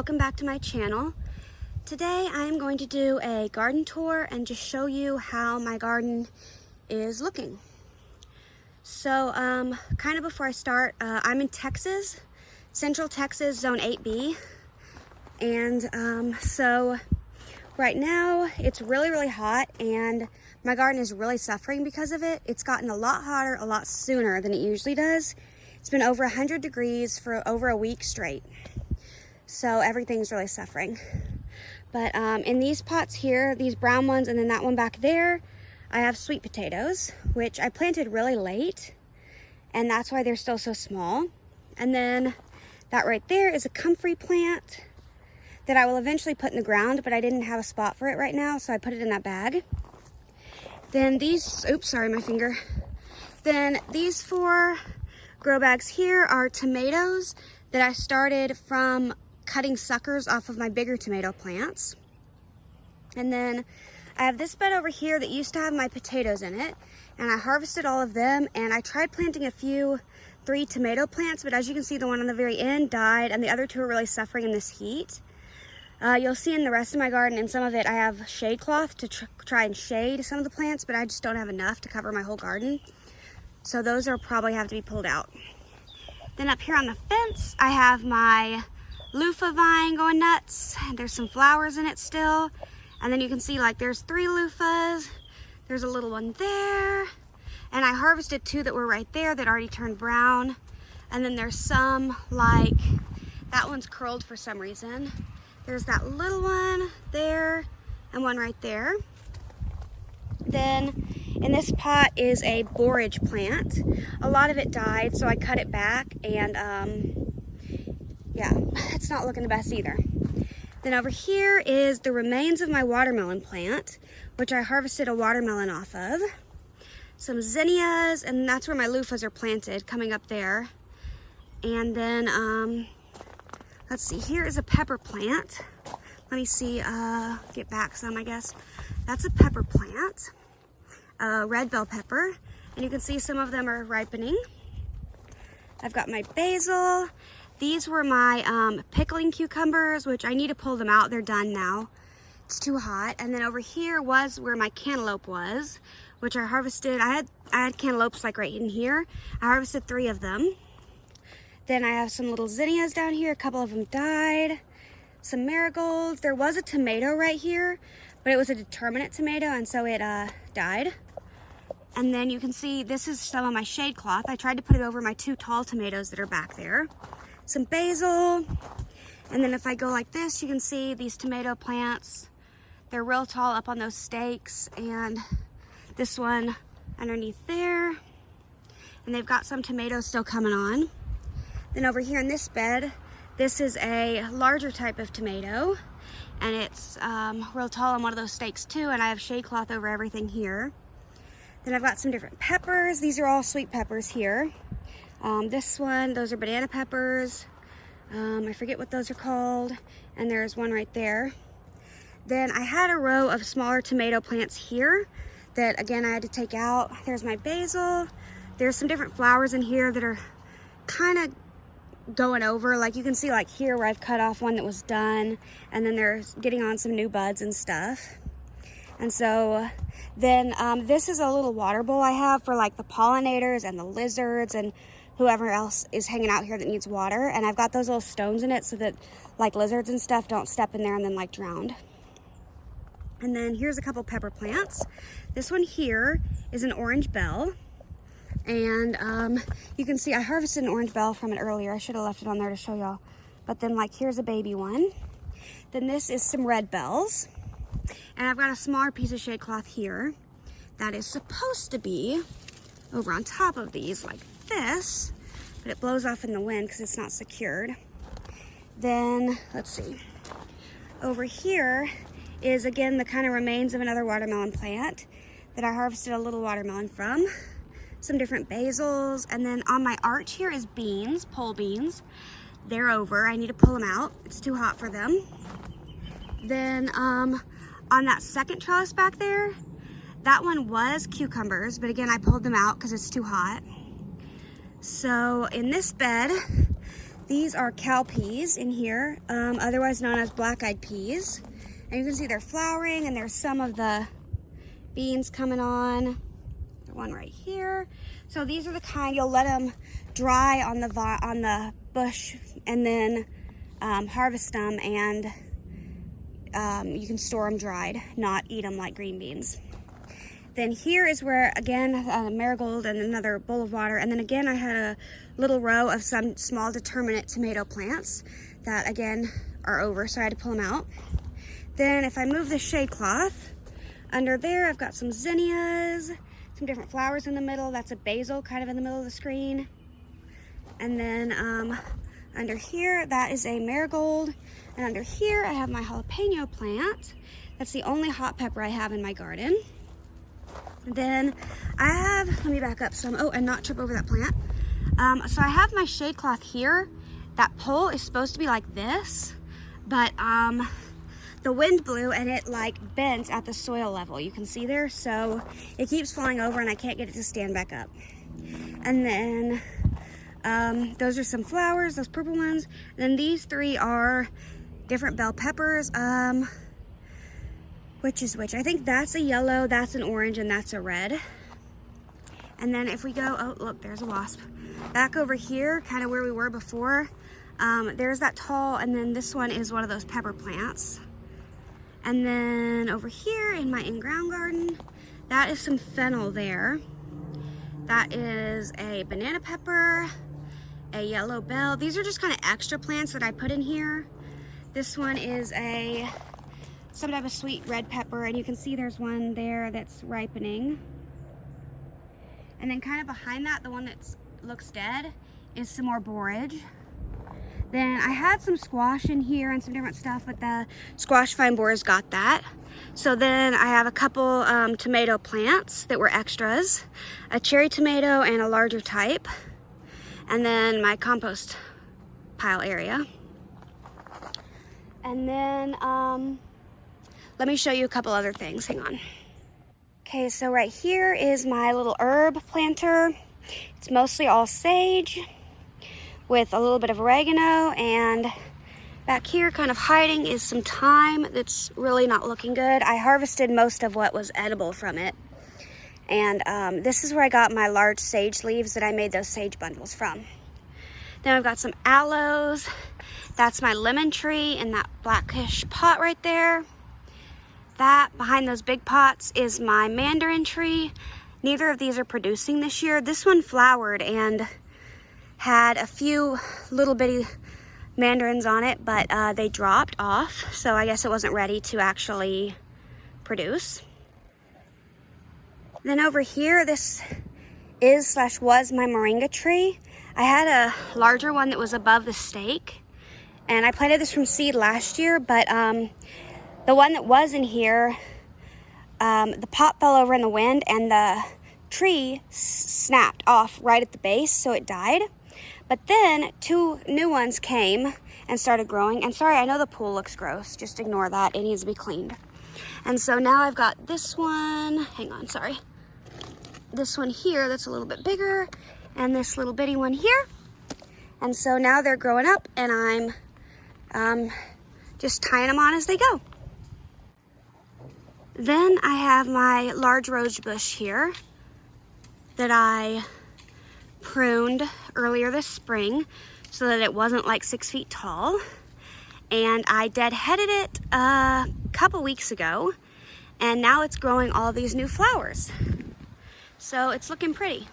welcome back to my channel. Today I am going to do a garden tour and just show you how my garden is looking. So kind of before I start, I'm in Texas, Central Texas, Zone 8B. And so right now it's really hot and my garden is really suffering because of it. It's gotten a lot hotter a lot sooner than it usually does. It's been over 100 degrees for over a week straight. So everything's really suffering. But in these pots here, these brown ones and then that one back there, I have sweet potatoes, which I planted really late. And that's why they're still so small. And then that right there is a comfrey plant that I will eventually put in the ground, but I didn't have a spot for it right now, so I put it in that bag. Then these, oops, sorry, my finger. Then these 4 grow bags here are tomatoes that I started from cutting suckers off of my bigger tomato plants. And then I have this bed over here that used to have my potatoes in it, and I harvested all of them, and I tried planting a few 3 tomato plants, but as you can see, the one on the very end died, and the other 2 are really suffering in this heat. You'll see in the rest of my garden, and some of it, I have shade cloth to try and shade some of the plants, but I just don't have enough to cover my whole garden. So those are probably have to be pulled out. Then up here on the fence, I have my loofah vine going nuts. There's some flowers in it still. And then you can see like there's 3 loofahs. There's a little one there. And I harvested 2 that were right there that already turned brown. And then there's some like, that one's curled for some reason. There's that little one there and one right there. Then in this pot is a borage plant. A lot of it died, so I cut it back, and yeah, it's not looking the best either. Then over here is the remains of my watermelon plant, which I harvested a watermelon off of. Some zinnias, and that's where my loofahs are planted, coming up there. And then, let's see, here is a pepper plant. Let me see, get back some, I guess. That's a pepper plant. Red bell pepper, and you can see some of them are ripening. I've got my basil. These were my pickling cucumbers, which I need to pull them out. They're done now. It's too hot. And then over here was where my cantaloupe was, which I harvested. I had cantaloupes like right in here. I harvested 3 of them. Then I have some little zinnias down here. A couple of them died. Some marigolds. There was a tomato right here, but it was a determinate tomato, and so it died. And then you can see this is some of my shade cloth. I tried to put it over my 2 tall tomatoes that are back there. Some basil. And then if I go like this, you can see these tomato plants. They're real tall up on those stakes. And this one underneath there. And they've got some tomatoes still coming on. Then over here in this bed, this is a larger type of tomato. And it's real tall on one of those stakes too. And I have shade cloth over everything here. Then I've got some different peppers. These are all sweet peppers here. This one, those are banana peppers. I forget what those are called. And there's one right there. Then I had a row of smaller tomato plants here that again I had to take out. There's my basil. There's some different flowers in here that are kind of going over. Like you can see like here where I've cut off one that was done. And then they're getting on some new buds and stuff. And so then this is a little water bowl I have for like the pollinators and the lizards and whoever else is hanging out here that needs water. And I've got those little stones in it so that like lizards and stuff don't step in there and then like drown. And then here's a couple pepper plants. This one here is an orange bell. And you can see I harvested an orange bell from it earlier. I should have left it on there to show y'all. But then like here's a baby one. Then this is some red bells. And I've got a smaller piece of shade cloth here that is supposed to be over on top of these like this, but it blows off in the wind because it's not secured. Then, let's see. Over here is again the kind of remains of another watermelon plant that I harvested a little watermelon from. Some different basils, and then on my arch here is beans, pole beans. They're over, I need to pull them out. It's too hot for them. Then, on that second trellis back there, that one was cucumbers, but again, I pulled them out because it's too hot. So in this bed, These are cowpeas in here, otherwise known as black-eyed peas. And you can see they're flowering, and there's some of the beans coming on. There's one right here. So these are the kind you'll let them dry on the bush, and then harvest them, and you can store them dried, not eat them like green beans. Then here is where, again, marigold and another bowl of water. And then again, I had a little row of some small determinate tomato plants that, again, are over, so I had to pull them out. Then if I move the shade cloth, under there I've got some zinnias, some different flowers in the middle. That's a basil kind of in the middle of the screen. And then under here, that is a marigold. And under here, I have my jalapeno plant. That's the only hot pepper I have in my garden. Then I have, let me back up some, oh, and not trip over that plant. So I have my shade cloth here. That pole is supposed to be like this, but the wind blew and it like bent at the soil level. You can see there, so it keeps falling over and I can't get it to stand back up. And then those are some flowers, those purple ones. And then these three are different bell peppers. Which is which? I think that's a yellow, that's an orange, and that's a red. And then if we go, oh look, there's a wasp. Back over here, kind of where we were before, there's that tall, and then this one is one of those pepper plants. And then over here in my in-ground garden, that is some fennel there. That is a banana pepper, a yellow bell. These are just kind of extra plants that I put in here. This one is some type of sweet red pepper, and you can see there's one there that's ripening. And then kind of behind that, the one that looks dead, is some more borage. Then I had some squash in here and some different stuff, but the squash vine borers got that. So then I have a couple tomato plants that were extras, a cherry tomato and a larger type, and then my compost pile area. And then let me show you a couple other things. Hang on. Okay, so right here is my little herb planter. It's mostly all sage with a little bit of oregano, and back here kind of hiding is some thyme that's really not looking good. I harvested most of what was edible from it. And this is where I got my large sage leaves that I made those sage bundles from. Then I've got some aloes. That's my lemon tree in that blackish pot right there. That behind those big pots is my mandarin tree. Neither of these are producing this year. This one flowered and had a few little bitty mandarins on it, but they dropped off, so I guess it wasn't ready to actually produce. Then over here, this was my moringa tree. I had a larger one that was above the stake, and I planted this from seed last year, but the one that was in here, the pot fell over in the wind and the tree snapped off right at the base, so it died. But then two new ones came and started growing. And sorry, I know the pool looks gross. Just ignore that. It needs to be cleaned. And so now I've got this one. Hang on, sorry. This one here that's a little bit bigger, and this little bitty one here. And so now they're growing up, and I'm just tying them on as they go. Then I have my large rose bush here that I pruned earlier this spring so that it wasn't like 6 feet tall. And I deadheaded it a couple weeks ago, and now it's growing all these new flowers. So it's looking pretty.